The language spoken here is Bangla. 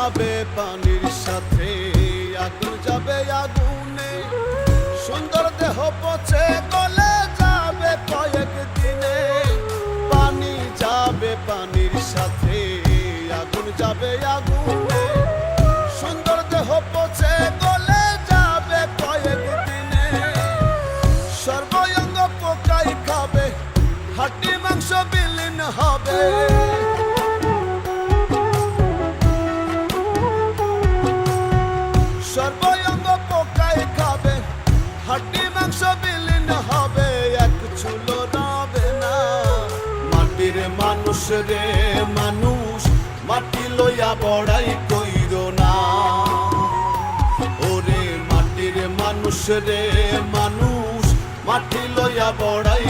যাবে পানির সাথে, আগুন যাবে আগুনে, সুন্দর দেহ পচে গলে যাবে কয়েক দিনে। পানি যাবে পানির সাথে, আগুন যাবে আগুনে, সুন্দর দেহ পচে গলে যাবে কয়েক দিনে। সর্বঙ্গ পোকাই খাবে, হাড্ডি মাংস বিলীন হবে। সর্বঙ্গ পোকাই খাবে, হাড্ডি মাংস বিলীন হবে, এক চুলো রবে না। মাটির মানুষ রে মানুষ, মাটি লইয়া বড়াই কইরো না। ওরে মাটির মানুষ রে মানুষ, মাটি লইয়া বড়াই